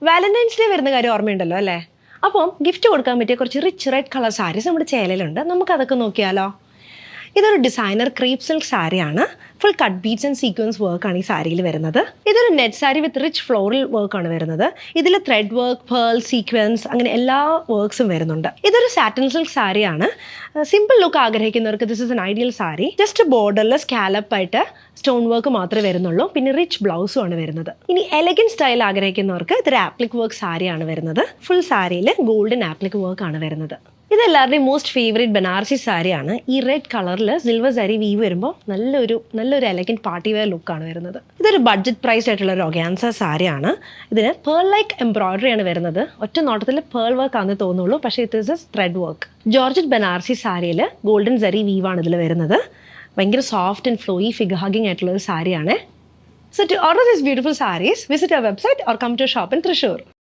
Valentine's day വരുന്ന കാര്യം ഓർമ്മയുണ്ടല്ലോ അല്ലേ? അപ്പം ഗിഫ്റ്റ് കൊടുക്കാൻ പറ്റിയ കുറച്ച് റിച്ച് റെഡ് കളർ സാരീസ് നമ്മുടെ ചേലയിലുണ്ട്. നമുക്കതൊക്കെ നോക്കിയാലോ? ഇതൊരു ഡിസൈനർ ക്രീപ്പ് സിൽക്ക് സാരിയാണ്. Full cut beads and sequence വർക്കാണ് ഈ സാരിയിൽ വരുന്നത്. ഇതൊരു നെറ്റ് സാരി വിത്ത് റിച്ച് ഫ്ലോറൽ വർക്കാണ് വരുന്നത്. ഇതിൽ ത്രെഡ് വർക്ക്, പേൾ, സീക്വൻസ് അങ്ങനെ എല്ലാ വർക്ക്സും വരുന്നുണ്ട്. ഇതൊരു സാറ്റിൻ സിൽക്ക് സാരിയാണ്. സിമ്പിൾ ലുക്ക് ആഗ്രഹിക്കുന്നവർക്ക് this is an ideal sari. Just ബോർഡറിൽ സ്കാലപ്പ് ആയിട്ട് സ്റ്റോൺ വർക്ക് മാത്രമേ വരുന്നുള്ളൂ. പിന്നെ റിച്ച് ബ്ലൗസും ആണ് വരുന്നത്. ഇനി എലഗൻ സ്റ്റൈൽ ആഗ്രഹിക്കുന്നവർക്ക് ഇതൊരു ആപ്ലിക് വർക്ക് സാരിയാണ് വരുന്നത്. ഫുൾ സാരിയിൽ ഗോൾഡൻ ആപ്ലിക് വർക്ക് ആണ് വരുന്നത്. ഇതെല്ലാവരുടെയും മോസ്റ്റ് ഫേവറേറ്റ് ബനാറസി സാരിയാണ്. ഈ റെഡ് കളറിൽ സിൽവർ സാരി വീവ് വരുമ്പോൾ നല്ലൊരു എലഗൻറ്റ് പാർട്ടി വെയർ ലുക്കാണ് വരുന്നത്. ഇതൊരു ബഡ്ജറ്റ് പ്രൈസ്ഡ് ആയിട്ടുള്ള ഒരു ഒഗാൻസ സാരിയാണ്. ഇതിന് പേൾ ലൈക്ക് എംബ്രോയിഡറി ആണ് വരുന്നത്. ഒറ്റ നോട്ടത്തിൽ പേൾ വർക്ക് ആണെന്ന് തോന്നുള്ളൂ, പക്ഷേ ഇത് is thread work. Georgette Banarasi സാരിയിൽ ഗോൾഡൻ സരി വീവാണ് ഇതിൽ വരുന്നത്. ഭയങ്കര soft and flowy figure hugging ആയിട്ടുള്ള ഒരു സാരിയാണ്. So to order these beautiful sarees, visit our website or come to a shop in Thrissur.